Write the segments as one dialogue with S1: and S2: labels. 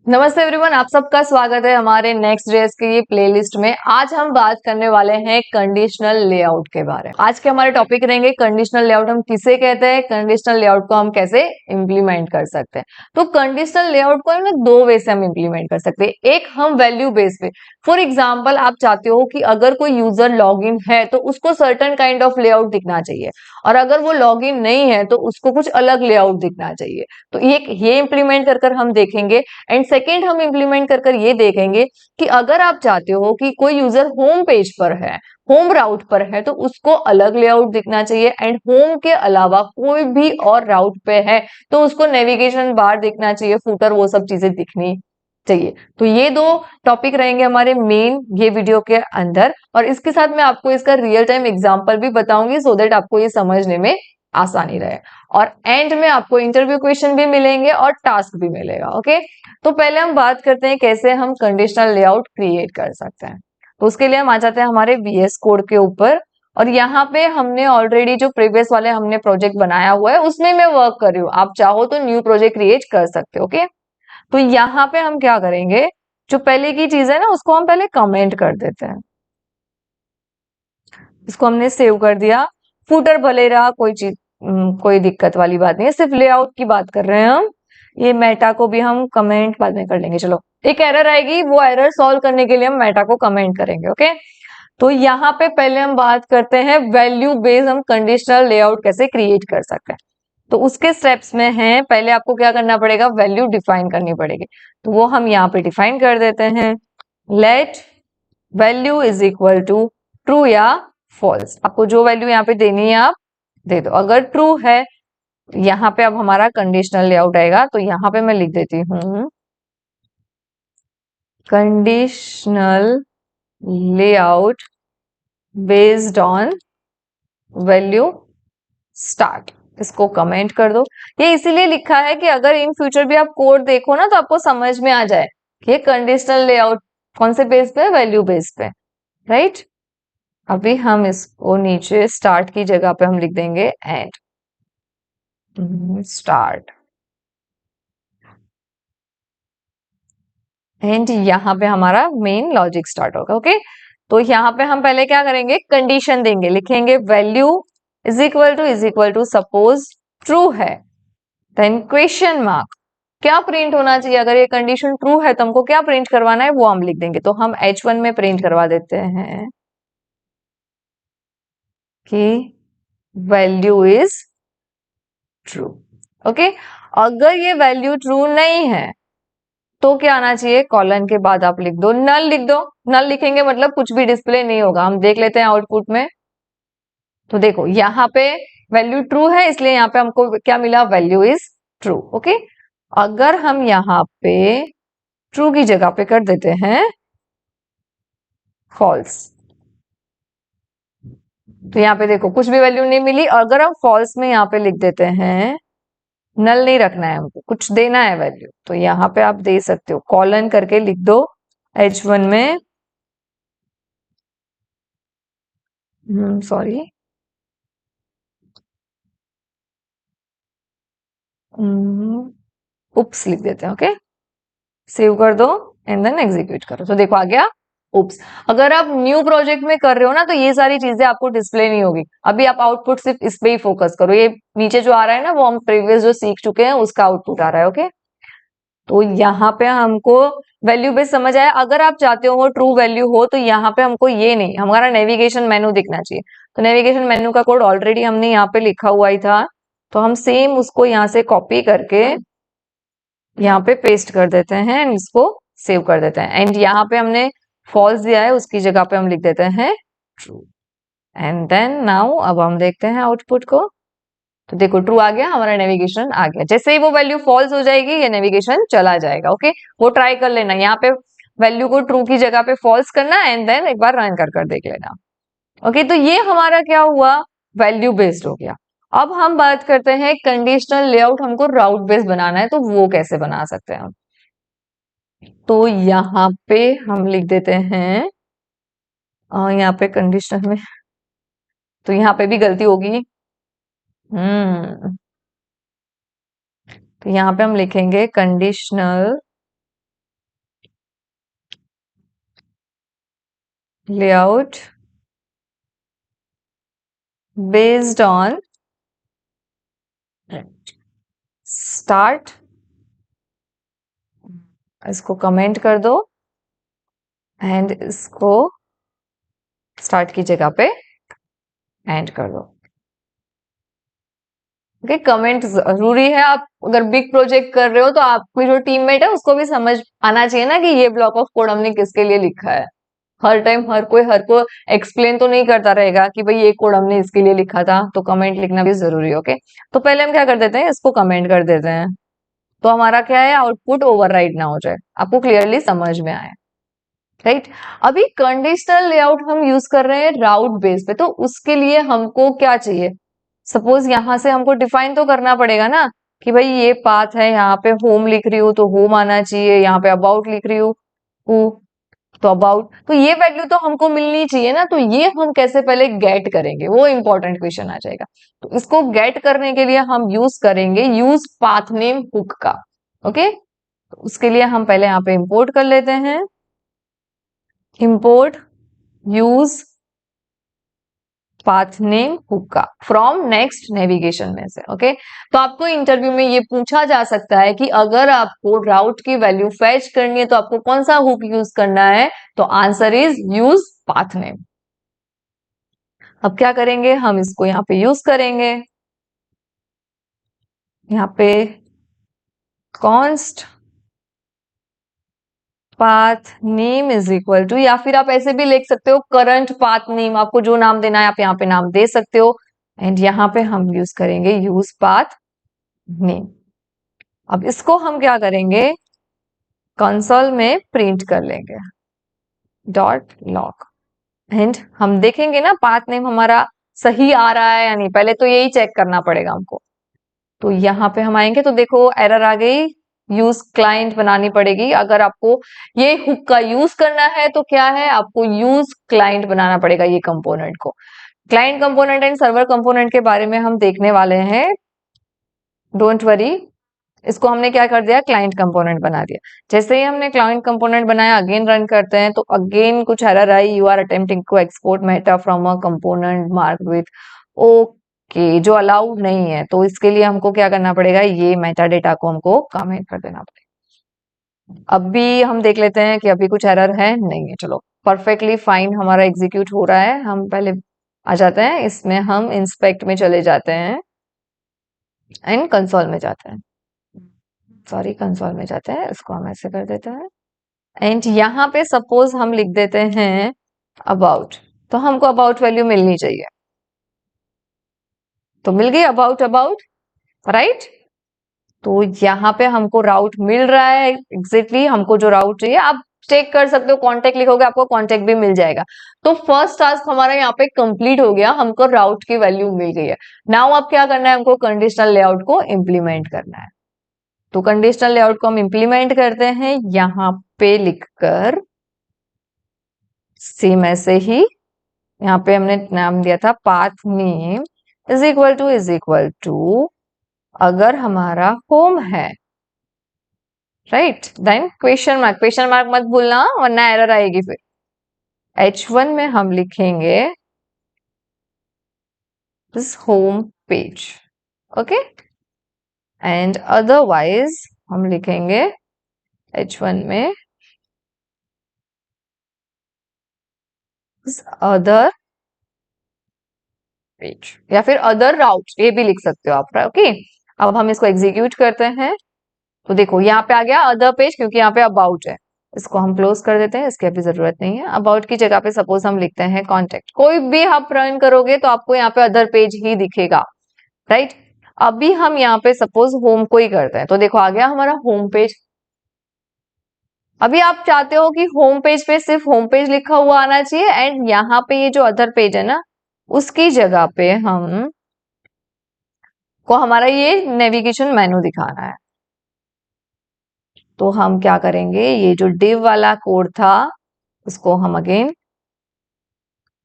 S1: नमस्ते एवरीवन, आप सबका स्वागत है हमारे नेक्स्ट डेज की ये प्लेलिस्ट में। आज हम बात करने वाले हैं कंडीशनल लेआउट के बारे में। आज के हमारे टॉपिक रहेंगे कंडीशनल लेआउट हम किसे कहते हैं, कंडीशनल लेआउट को हम कैसे इंप्लीमेंट कर सकते हैं। तो कंडीशनल लेआउट को हम दो वे से हम इंप्लीमेंट कर सकते हैं। एक, हम वैल्यू बेस पे, फॉर एग्जाम्पल आप चाहते हो कि अगर कोई यूजर लॉग इन है तो उसको सर्टन काइंड ऑफ लेआउट दिखना चाहिए, और अगर वो लॉग इन नहीं है तो उसको कुछ अलग लेआउट दिखना चाहिए। तो ये इंप्लीमेंट कर हम देखेंगे। एंड सेकेंड, हम इंप्लीमेंट कर ये देखेंगे कि अगर आप चाहते हो कि कोई यूजर होम पेज पर है, होम राउट पर है, तो उसको अलग लेआउट दिखना चाहिए। एंड होम के अलावा कोई भी और राउट पे है तो उसको नेविगेशन बार दिखना चाहिए, फुटर, वो सब चीजें दिखनी चाहिए। तो ये दो टॉपिक रहेंगे हमारे मेन ये वीडियो के अंदर, और इसके साथ मैं आपको इसका रियल टाइम एग्जांपल भी बताऊंगी सो दैट आपको ये समझने में आसानी रहे। और एंड में आपको इंटरव्यू क्वेश्चन भी मिलेंगे और टास्क भी मिलेगा। ओके, तो पहले हम बात करते हैं कैसे हम कंडीशनल लेआउट क्रिएट कर सकते हैं। तो उसके लिए हम आ जाते हैं हमारे VS कोड के ऊपर, और यहाँ पे हमने ऑलरेडी जो प्रीवियस वाले हमने प्रोजेक्ट बनाया हुआ है उसमें मैं वर्क कर रही हूँ। आप चाहो तो न्यू प्रोजेक्ट क्रिएट कर सकते हो। ओके, तो यहाँ पे हम क्या करेंगे, जो पहले की चीज है ना उसको हम पहले कमेंट कर देते हैं। इसको हमने सेव कर दिया, फुटर भले रहा, कोई चीज कोई दिक्कत वाली बात नहीं है, सिर्फ लेआउट की बात कर रहे हैं हम। ये मेटा को भी हम कमेंट बाद में कर लेंगे। चलो, एक एरर आएगी, वो एरर सॉल्व करने के लिए हम मेटा को कमेंट करेंगे। ओके, तो यहाँ पे पहले हम बात करते हैं वैल्यू बेस्ड हम कंडीशनल लेआउट कैसे क्रिएट कर सकते हैं। तो उसके स्टेप्स में है, पहले आपको क्या करना पड़ेगा, वैल्यू डिफाइन करनी पड़ेगी। तो वो हम यहाँ पे डिफाइन कर देते हैं। Let value is equal to true या फॉल्स। आपको जो वैल्यू यहाँ पे देनी है आप दे दो। अगर ट्रू है तो यहाँ पे अब हमारा कंडीशनल लेआउट आएगा। तो यहाँ पे मैं लिख देती हूँ conditional layout based on value start. इसको कमेंट कर दो। ये इसीलिए लिखा है कि अगर इन फ्यूचर भी आप कोड देखो ना तो आपको समझ में आ जाए कि ये कंडीशनल लेआउट कौन से बेस पे, वैल्यू बेस पे, राइट। अभी हम इसको नीचे स्टार्ट की जगह पे हम लिख देंगे एंड स्टार्ट, एंड यहाँ पे हमारा मेन लॉजिक स्टार्ट होगा। ओके, तो यहाँ पे हम पहले क्या करेंगे, कंडीशन देंगे, लिखेंगे value is equal to suppose true है, देन क्वेश्चन मार्क। क्या प्रिंट होना चाहिए, अगर ये कंडीशन ट्रू है तो हमको क्या प्रिंट करवाना है वो हम लिख देंगे। तो हम H1 में प्रिंट करवा देते हैं कि वैल्यू इज ट्रू। ओके, अगर ये वैल्यू ट्रू नहीं है तो क्या आना चाहिए, कॉलन के बाद आप लिख दो नल, लिख दो। नल लिखेंगे मतलब कुछ भी डिस्प्ले नहीं होगा। हम देख लेते हैं आउटपुट में। तो देखो यहाँ पे वैल्यू ट्रू है, इसलिए यहाँ पे हमको क्या मिला, वैल्यू इज ट्रू। ओके, अगर हम यहाँ पे ट्रू की जगह पे कर देते हैं फॉल्स, तो यहाँ पे देखो कुछ भी वैल्यू नहीं मिली। अगर हम फॉल्स में यहाँ पे लिख देते हैं, नल नहीं रखना है हमको, कुछ देना है वैल्यू, तो यहाँ पे आप दे सकते हो, कॉलन करके लिख दो H1 में, सॉरी, उप्स लिख देते हैं। ओके, सेव कर दो एंड देन एग्जीक्यूट करो। तो देखो आ गया उप्स। अगर आप न्यू प्रोजेक्ट में कर रहे हो ना तो ये सारी चीजें आपको डिस्प्ले नहीं होगी। अभी आप आउटपुट सिर्फ इस पे ही फोकस करो। ये नीचे जो आ रहा है ना वो हम प्रीवियस जो सीख चुके हैं उसका आउटपुट आ रहा है। ओके, तो यहाँ पे हमको वैल्यू बेस समझ आया। अगर आप चाहते हो ट्रू वैल्यू हो तो यहाँ पे हमको ये नहीं, हमारा नेविगेशन मेनू दिखना चाहिए। तो नेविगेशन मेनू का कोड ऑलरेडी हमने यहाँ पे लिखा हुआ ही था, तो हम सेम उसको यहाँ से कॉपी करके यहाँ पे पेस्ट कर देते हैं एंड इसको सेव कर देते हैं। एंड यहाँ पे हमने फॉल्स दिया है, उसकी जगह पे हम लिख देते हैं ट्रू। एंड देन नाउ अब हम देखते हैं आउटपुट को। तो देखो ट्रू आ गया, हमारा नेविगेशन आ गया। जैसे ही वो वैल्यू फॉल्स हो जाएगी ये नेविगेशन चला जाएगा। ओके, वो ट्राई कर लेना, यहाँ पे वैल्यू को ट्रू की जगह पे फॉल्स करना एंड देन एक बार रन कर देख लेना। ओके, तो ये हमारा क्या हुआ, वैल्यू बेस्ड हो गया। अब हम बात करते हैं कंडीशनल लेआउट हमको राउट बेस्ड बनाना है, तो वो कैसे बना सकते हैं हम। तो यहाँ पे हम लिख देते हैं यहाँ पे कंडीशनल में, तो यहाँ पे भी गलती होगी। तो यहाँ पे हम लिखेंगे conditional layout based on start, इसको कमेंट कर दो एंड इसको स्टार्ट की जगह पे एंड कर दो। ओके, कमेंट जरूरी है। आप अगर बिग प्रोजेक्ट कर रहे हो तो आपकी जो टीममेट है उसको भी समझ आना चाहिए ना कि ये ब्लॉक ऑफ कोड हमने किसके लिए लिखा है। हर टाइम हर को एक्सप्लेन तो नहीं करता रहेगा कि भाई ये कोड हमने इसके लिए लिखा था, तो कमेंट लिखना भी जरूरी है। ओके, तो पहले हम क्या कर देते हैं, इसको कमेंट कर देते हैं, तो हमारा क्या है, आउटपुट ओवरराइड ना हो जाए, आपको क्लियरली समझ में आए। राइट, अभी कंडीशनल लेआउट हम यूज कर रहे हैं राउट बेस पे, तो उसके लिए हमको क्या चाहिए, सपोज यहां से हमको डिफाइन तो करना पड़ेगा ना कि भाई ये पाथ है, यहाँ पे होम लिख रही हूँ तो होम आना चाहिए, यहाँ पे अबाउट लिख रही हूँ तो अबाउट, तो ये वैल्यू तो हमको मिलनी चाहिए ना। तो ये हम कैसे पहले गेट करेंगे, वो इंपॉर्टेंट क्वेश्चन आ जाएगा। तो इसको गेट करने के लिए हम यूज करेंगे यूज पाथ नेम हुक का। ओके, तो उसके लिए हम पहले यहाँ पे इंपोर्ट कर लेते हैं, इंपोर्ट यूज पाथ नेम हुक्का फ्रॉम नेक्स्ट नेविगेशन में से। ओके, तो आपको इंटरव्यू में ये पूछा जा सकता है कि अगर आपको राउट की वैल्यू फैच करनी है तो आपको कौन सा हुक यूज करना है, तो answer is use path name. अब क्या करेंगे, हम इसको यहाँ पे यूज करेंगे, यहाँ पे const path name is equal to, या फिर आप ऐसे भी लिख सकते हो करंट पाथ नेम, आपको जो नाम देना है आप यहाँ पे नाम दे सकते हो। एंड यहाँ पे हम यूज करेंगे यूज पाथ नेम। अब इसको हम क्या करेंगे, कंसोल में प्रिंट कर लेंगे डॉट लॉग, एंड हम देखेंगे ना पाथ नेम हमारा सही आ रहा है या नहीं, पहले तो यही चेक करना पड़ेगा हमको। तो यहाँ पे हम आएंगे तो देखो एरर आ गई, यूज क्लाइंट बनानी पड़ेगी। अगर आपको ये हुक का यूज करना है तो क्या है, आपको यूज क्लाइंट बनाना पड़ेगा ये कंपोनेंट को। Client component and server component के बारे में हम देखने वाले हैं, डोंट वरी। इसको हमने क्या कर दिया, क्लाइंट कंपोनेंट बना दिया। जैसे ही हमने क्लाइंट कंपोनेंट बनाया, अगेन रन करते हैं तो अगेन कुछ एरर आई, you are attempting to export meta from a component mark with okay, जो अलाउड नहीं है। तो इसके लिए हमको क्या करना पड़ेगा, ये मेटा डेटा को हमको कमेंट कर देना पड़ेगा। अब भी हम देख लेते हैं कि अभी कुछ एरर है, नहीं है, चलो परफेक्टली फाइन हमारा एग्जीक्यूट हो रहा है। हम पहले आ जाते हैं इसमें, हम इंस्पेक्ट में चले जाते हैं एंड कंसोल में जाते हैं, सॉरी कंसोल में जाते हैं, इसको हम ऐसे कर देते हैं। एंड यहाँ पे सपोज हम लिख देते हैं अबाउट, तो हमको अबाउट वैल्यू मिलनी चाहिए, तो मिल गई अबाउट अबाउट, राइट। तो यहाँ पे हमको राउट मिल रहा है, एग्जैक्टली हमको जो राउट चाहिए। आप चेक कर सकते हो, कॉन्टेक्ट लिखोगे आपको कॉन्टेक्ट भी मिल जाएगा। तो फर्स्ट टास्क हमारा यहाँ पे कंप्लीट हो गया, हमको राउट की वैल्यू मिल गई है। नाउ अब क्या करना है, हमको कंडीशनल लेआउट को इम्प्लीमेंट करना है। तो कंडीशनल लेआउट को हम इम्प्लीमेंट करते हैं यहाँ पे लिखकर, सेम ऐसे ही यहाँ पे हमने नाम दिया था path name is equal to अगर हमारा होम है, राइट, देन क्वेश्चन मार्क मत भूलना वरना एरर आएगी। फिर H1 में हम लिखेंगे this home page, okay, and otherwise हम लिखेंगे H1 में अदर पेज, या फिर अदर राउट, ये भी लिख सकते हो आप, ओके। अब हम इसको एग्जीक्यूट करते हैं तो देखो यहाँ पे आ गया अदर पेज, क्योंकि यहाँ पे अबाउट है। इसको हम क्लोज कर देते हैं, इसकी अभी जरूरत नहीं है। अबाउट की जगह पे सपोज हम लिखते हैं कॉन्टेक्ट, कोई भी आप रन करोगे तो आपको यहाँ पे अदर पेज ही दिखेगा, राइट। अभी हम यहाँ पे सपोज होम को ही करते हैं, तो देखो आ गया हमारा होम पेज। अभी आप चाहते हो कि होम पेज पे सिर्फ होम पेज लिखा हुआ आना चाहिए, एंड यहाँ पे ये जो अदर पेज है ना, उसकी जगह पे हम को हमारा ये नेविगेशन मेनू दिखाना है। तो हम क्या करेंगे, ये जो div वाला कोड था उसको हम अगेन,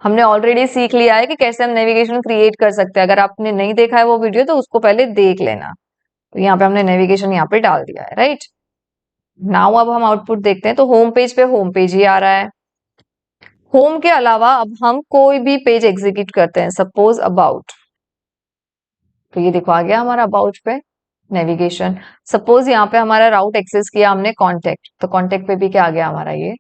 S1: हमने ऑलरेडी सीख लिया है कि कैसे हम नेविगेशन क्रिएट कर सकते हैं। अगर आपने नहीं देखा है वो वीडियो तो उसको पहले देख लेना। तो यहाँ पे हमने नेविगेशन यहाँ पे डाल दिया है, राइट। नाउ अब हम आउटपुट देखते हैं, तो होम पेज पे होम पेज ही आ रहा है। होम के अलावा अब हम कोई भी पेज एग्जीक्यूट करते हैं, सपोज अबाउट, तो ये देखो आ गया हमारा अबाउट पे नेविगेशन। सपोज यहाँ पे हमारा राउट एक्सेस किया हमने कॉन्टेक्ट, तो कॉन्टेक्ट पे भी क्या आ गया हमारा ये।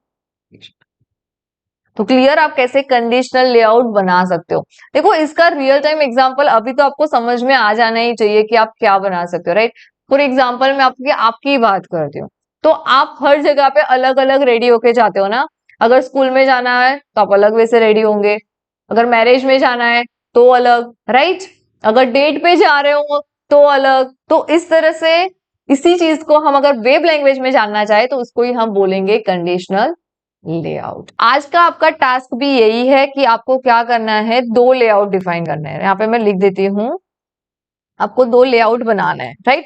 S1: तो क्लियर आप कैसे कंडीशनल लेआउट बना सकते हो। देखो इसका रियल टाइम एग्जांपल अभी तो आपको समझ में आ जाना ही चाहिए कि आप क्या बना सकते हो, राइट। फॉर एग्जांपल मैं आपकी बात करती हूँ, तो आप हर जगह पे अलग अलग रेडी होके जाते हो ना। अगर स्कूल में जाना है तो आप अलग वे से रेडी होंगे, अगर मैरिज में जाना है तो अलग, राइट। अगर डेट पे जा रहे हो तो अलग। तो इस तरह से इसी चीज को हम अगर वेब लैंग्वेज में जानना चाहे तो उसको ही हम बोलेंगे कंडीशनल लेआउट। आज का आपका टास्क भी यही है कि आपको क्या करना है, दो लेआउट डिफाइन करना है। यहाँ पे मैं लिख देती हूँ, आपको दो लेआउट बनाना है, राइट।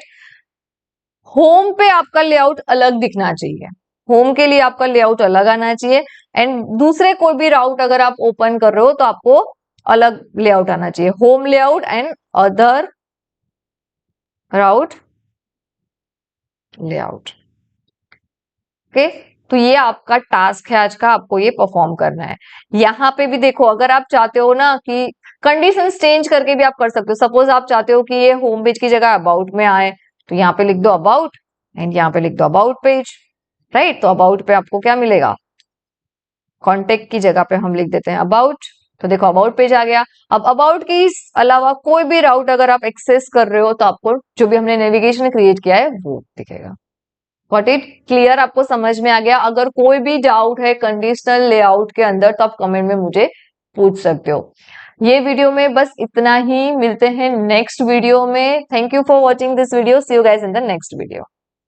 S1: होम पे आपका लेआउट अलग दिखना चाहिए, होम के लिए आपका लेआउट अलग आना चाहिए। एंड दूसरे कोई भी राउट अगर आप ओपन कर रहे हो तो आपको अलग लेआउट आना चाहिए, home layout and other route layout. Okay, तो ये आपका टास्क है आज का, आपको ये परफॉर्म करना है। यहाँ पे भी देखो, अगर आप चाहते हो ना कि कंडीशन चेंज करके भी आप कर सकते हो। सपोज आप चाहते हो कि ये होम पेज की जगह अबाउट में आए, तो यहाँ पे लिख दो अबाउट एंड यहाँ पे लिख दो अबाउट पेज, राइट। तो अबाउट पे आपको क्या मिलेगा, कॉन्टेक्ट की जगह पे हम लिख देते हैं अबाउट, तो देखो अबाउट पेज आ गया। अब अबाउट के अलावा कोई भी राउट अगर आप एक्सेस कर रहे हो तो आपको जो भी हमने नेविगेशन क्रिएट किया है वो दिखेगा। गॉट इट, क्लियर, आपको समझ में आ गया। अगर कोई भी डाउट है कंडीशनल लेआउट के अंदर तो आप कमेंट में मुझे पूछ सकते हो। ये वीडियो में बस इतना ही, मिलते हैं नेक्स्ट वीडियो में। Thank you for watching this video, see you guys in the next video.